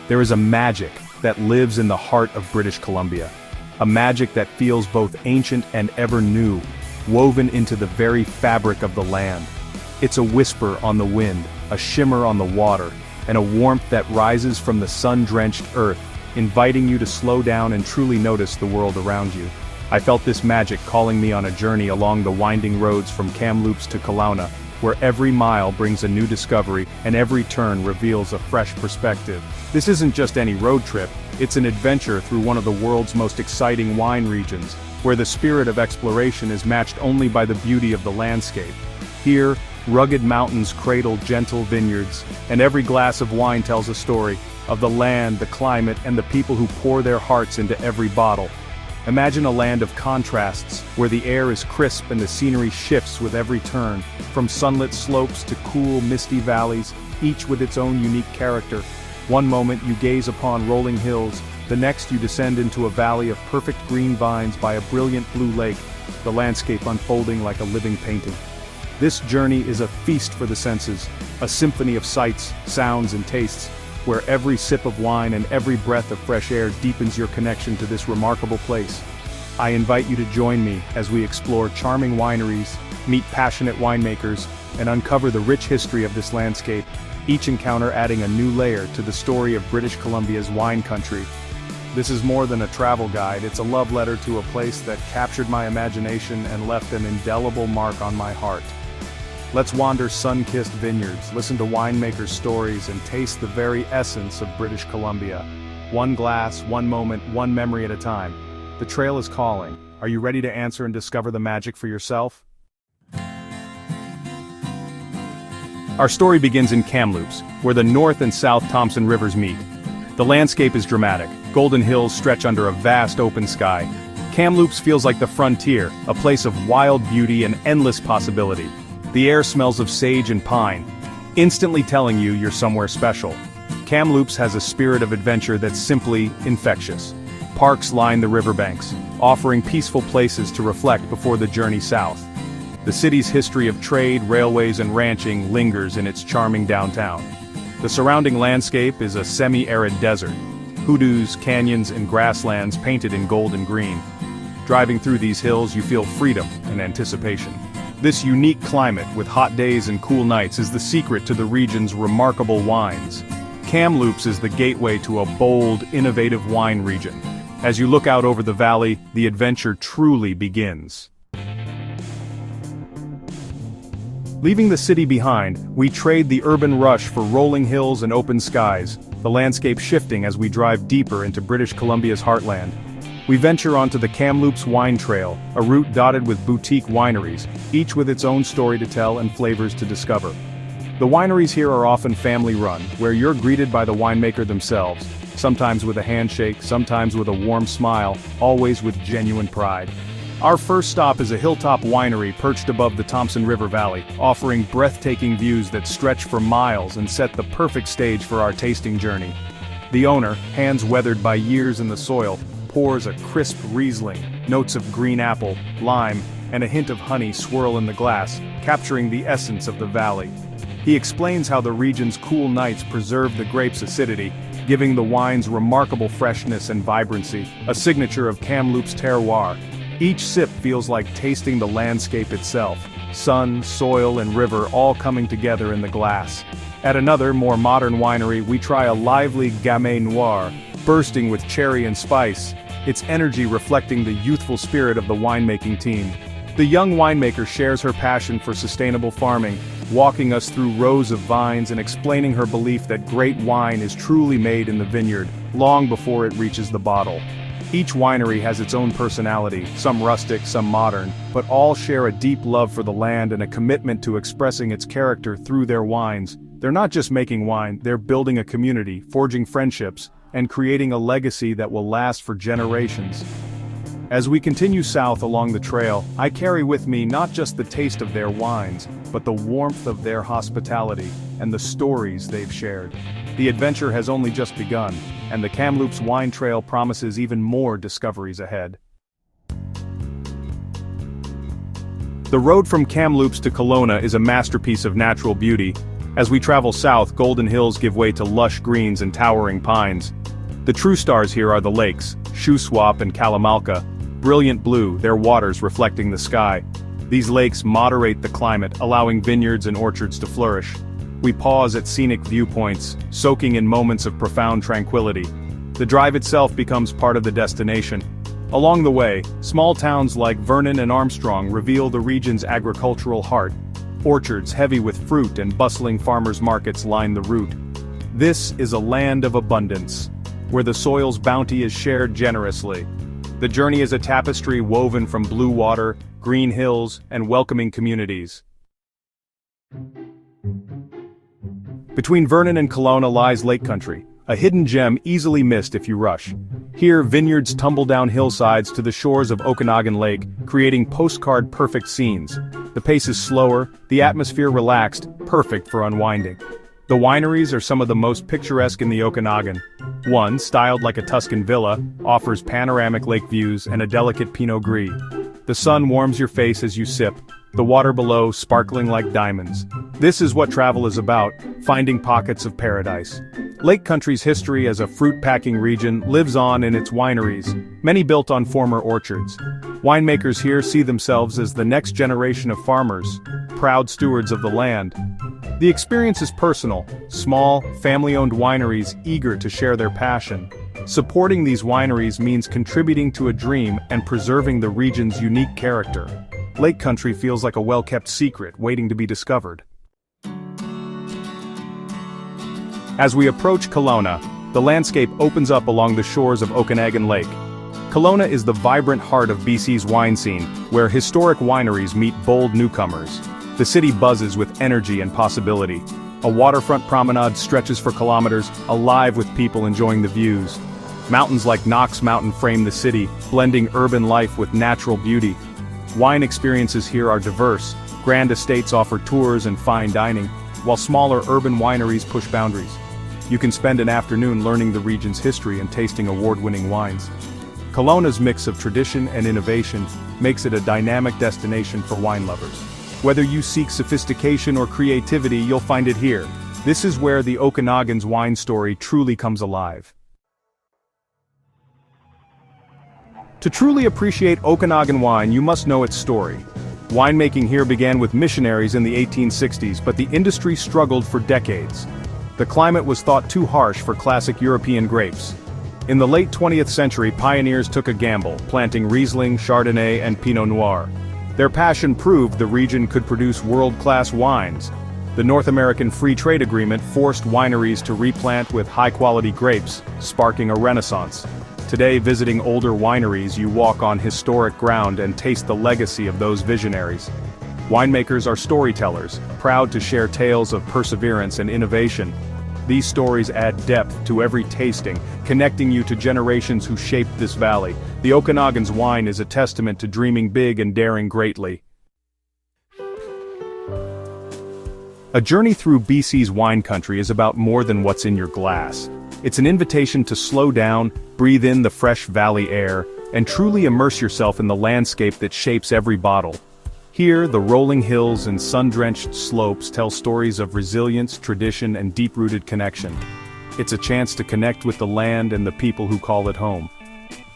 There is a magic that lives in the heart of British Columbia. A magic that feels both ancient and ever new, woven into the very fabric of the land. It's a whisper on the wind, a shimmer on the water, and a warmth that rises from the sun-drenched earth, inviting you to slow down and truly notice the world around you. I felt this magic calling me on a journey along the winding roads from Kamloops to Kelowna, where every mile brings a new discovery and every turn reveals a fresh perspective. This isn't just any road trip, it's an adventure through one of the world's most exciting wine regions, where the spirit of exploration is matched only by the beauty of the landscape. Here, rugged mountains cradle gentle vineyards, and every glass of wine tells a story of the land, the climate, and the people who pour their hearts into every bottle. Imagine a land of contrasts, where the air is crisp and the scenery shifts with every turn, from sunlit slopes to cool, misty valleys, each with its own unique character. One moment you gaze upon rolling hills, the next you descend into a valley of perfect green vines by a brilliant blue lake, the landscape unfolding like a living painting. This journey is a feast for the senses, a symphony of sights, sounds, and tastes, where every sip of wine and every breath of fresh air deepens your connection to this remarkable place. I invite you to join me as we explore charming wineries, meet passionate winemakers, and uncover the rich history of this landscape, each encounter adding a new layer to the story of British Columbia's wine country. This is more than a travel guide, it's a love letter to a place that captured my imagination and left an indelible mark on my heart. Let's wander sun-kissed vineyards, listen to winemakers' stories, and taste the very essence of British Columbia. One glass, one moment, one memory at a time. The trail is calling. Are you ready to answer and discover the magic for yourself? Our story begins in Kamloops, where the North and South Thompson Rivers meet. The landscape is dramatic. Golden hills stretch under a vast open sky. Kamloops feels like the frontier, a place of wild beauty and endless possibility. The air smells of sage and pine, instantly telling you you're somewhere special. Kamloops has a spirit of adventure that's simply infectious. Parks line the riverbanks, offering peaceful places to reflect before the journey south. The city's history of trade, railways, and ranching lingers in its charming downtown. The surrounding landscape is a semi-arid desert. Hoodoos, canyons, and grasslands painted in gold and green. Driving through these hills you feel freedom and anticipation. This unique climate with hot days and cool nights is the secret to the region's remarkable wines. Kamloops is the gateway to a bold, innovative wine region. As you look out over the valley, the adventure truly begins. Leaving the city behind, we trade the urban rush for rolling hills and open skies, the landscape shifting as we drive deeper into British Columbia's heartland. We venture onto the Kamloops Wine Trail, a route dotted with boutique wineries, each with its own story to tell and flavors to discover. The wineries here are often family-run, where you're greeted by the winemaker themselves, sometimes with a handshake, sometimes with a warm smile, always with genuine pride. Our first stop is a hilltop winery perched above the Thompson River Valley, offering breathtaking views that stretch for miles and set the perfect stage for our tasting journey. The owner, hands weathered by years in the soil, pours a crisp Riesling, notes of green apple, lime, and a hint of honey swirl in the glass, capturing the essence of the valley. He explains how the region's cool nights preserve the grape's acidity, giving the wine's remarkable freshness and vibrancy, a signature of Kamloops terroir. Each sip feels like tasting the landscape itself, sun, soil, and river all coming together in the glass. At another, more modern winery, we try a lively Gamay Noir, bursting with cherry and spice, its energy reflecting the youthful spirit of the winemaking team. The young winemaker shares her passion for sustainable farming, walking us through rows of vines and explaining her belief that great wine is truly made in the vineyard, long before it reaches the bottle. Each winery has its own personality, some rustic, some modern, but all share a deep love for the land and a commitment to expressing its character through their wines. They're not just making wine, they're building a community, forging friendships, and creating a legacy that will last for generations. As we continue south along the trail, I carry with me not just the taste of their wines, but the warmth of their hospitality, and the stories they've shared. The adventure has only just begun, and the Kamloops Wine Trail promises even more discoveries ahead. The road from Kamloops to Kelowna is a masterpiece of natural beauty. As we travel south, golden hills give way to lush greens and towering pines. The true stars here are the lakes, Shuswap and Kalamalka, brilliant blue, their waters reflecting the sky. These lakes moderate the climate, allowing vineyards and orchards to flourish. We pause at scenic viewpoints, soaking in moments of profound tranquility. The drive itself becomes part of the destination. Along the way, small towns like Vernon and Armstrong reveal the region's agricultural heart. Orchards heavy with fruit and bustling farmers' markets line the route. This is a land of abundance, where the soil's bounty is shared generously. The journey is a tapestry woven from blue water, green hills, and welcoming communities. Between Vernon and Kelowna lies Lake Country, a hidden gem easily missed if you rush. Here, vineyards tumble down hillsides to the shores of Okanagan Lake, creating postcard-perfect scenes. The pace is slower, the atmosphere relaxed, perfect for unwinding. The wineries are some of the most picturesque in the Okanagan. One, styled like a Tuscan villa, offers panoramic lake views and a delicate Pinot Gris. The sun warms your face as you sip, the water below sparkling like diamonds. This is what travel is about, finding pockets of paradise. Lake Country's history as a fruit-packing region lives on in its wineries, many built on former orchards. Winemakers here see themselves as the next generation of farmers, proud stewards of the land. The experience is personal, small, family-owned wineries eager to share their passion. Supporting these wineries means contributing to a dream and preserving the region's unique character. Lake Country feels like a well-kept secret waiting to be discovered. As we approach Kelowna, the landscape opens up along the shores of Okanagan Lake. Kelowna is the vibrant heart of BC's wine scene, where historic wineries meet bold newcomers. The city buzzes with energy and possibility. A waterfront promenade stretches for kilometers, alive with people enjoying the views. Mountains like Knox Mountain frame the city, blending urban life with natural beauty. Wine experiences here are diverse. Grand estates offer tours and fine dining, while smaller urban wineries push boundaries. You can spend an afternoon learning the region's history and tasting award-winning wines. Kelowna's mix of tradition and innovation makes it a dynamic destination for wine lovers. Whether you seek sophistication or creativity, you'll find it here. This is where the Okanagan's wine story truly comes alive. To truly appreciate Okanagan wine, you must know its story. Winemaking here began with missionaries in the 1860s, but the industry struggled for decades. The climate was thought too harsh for classic European grapes. In the late 20th century, pioneers took a gamble, planting Riesling, Chardonnay, and Pinot Noir. Their passion proved the region could produce world-class wines. The North American Free Trade Agreement forced wineries to replant with high-quality grapes, sparking a renaissance. Today, visiting older wineries, you walk on historic ground and taste the legacy of those visionaries. Winemakers are storytellers, proud to share tales of perseverance and innovation. These stories add depth to every tasting, connecting you to generations who shaped this valley. The Okanagan's wine is a testament to dreaming big and daring greatly. A journey through BC's wine country is about more than what's in your glass. It's an invitation to slow down, breathe in the fresh valley air, and truly immerse yourself in the landscape that shapes every bottle. Here, the rolling hills and sun-drenched slopes tell stories of resilience, tradition, and deep-rooted connection. It's a chance to connect with the land and the people who call it home.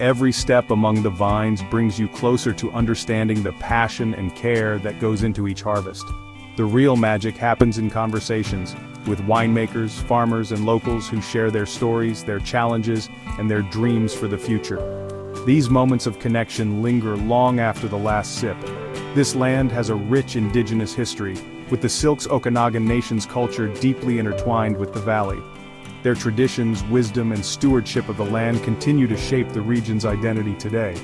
Every step among the vines brings you closer to understanding the passion and care that goes into each harvest. The real magic happens in conversations, with winemakers, farmers, and locals who share their stories, their challenges, and their dreams for the future. These moments of connection linger long after the last sip. This land has a rich indigenous history, with the Syilx Okanagan Nation's culture deeply intertwined with the valley. Their traditions, wisdom, and stewardship of the land continue to shape the region's identity today.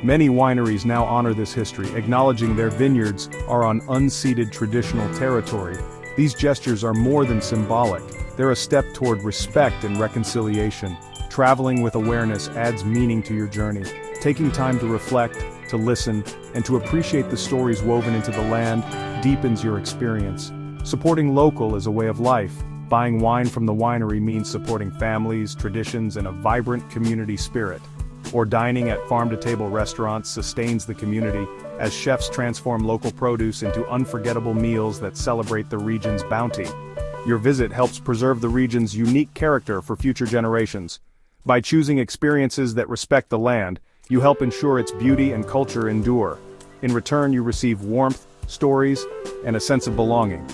Many wineries now honor this history, acknowledging their vineyards are on unceded traditional territory. These gestures are more than symbolic. They're a step toward respect and reconciliation. Traveling with awareness adds meaning to your journey. Taking time to reflect, to listen, and to appreciate the stories woven into the land deepens your experience. Supporting local is a way of life. Buying wine from the winery means supporting families, traditions, and a vibrant community spirit. Or dining at farm-to-table restaurants sustains the community, as chefs transform local produce into unforgettable meals that celebrate the region's bounty. Your visit helps preserve the region's unique character for future generations. By choosing experiences that respect the land, you help ensure its beauty and culture endure. In return, you receive warmth, stories, and a sense of belonging.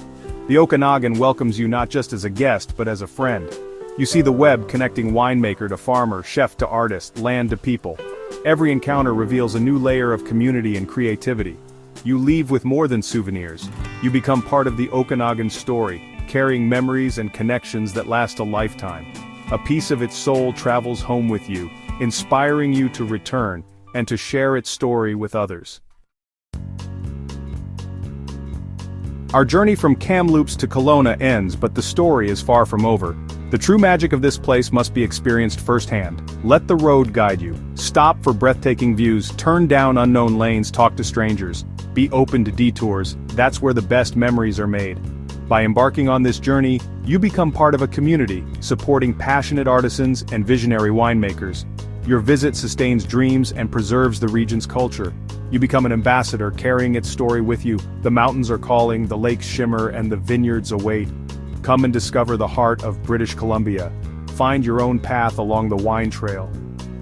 The Okanagan welcomes you not just as a guest, but as a friend. You see the web connecting winemaker to farmer, chef to artist, land to people. Every encounter reveals a new layer of community and creativity. You leave with more than souvenirs. You become part of the Okanagan story, carrying memories and connections that last a lifetime. A piece of its soul travels home with you, inspiring you to return and to share its story with others. Our journey from Kamloops to Kelowna ends, but the story is far from over. The true magic of this place must be experienced firsthand. Let the road guide you. Stop for breathtaking views, turn down unknown lanes, talk to strangers. Be open to detours, that's where the best memories are made. By embarking on this journey, you become part of a community, supporting passionate artisans and visionary winemakers. Your visit sustains dreams and preserves the region's culture. You become an ambassador, carrying its story with you. The mountains are calling, the lakes shimmer, and the vineyards await. Come and discover the heart of British Columbia. Find your own path along the wine trail.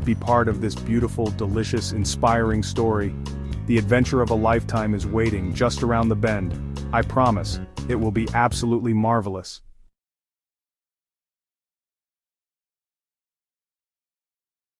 Be part of this beautiful, delicious, inspiring story. The adventure of a lifetime is waiting just around the bend. I promise, it will be absolutely marvelous.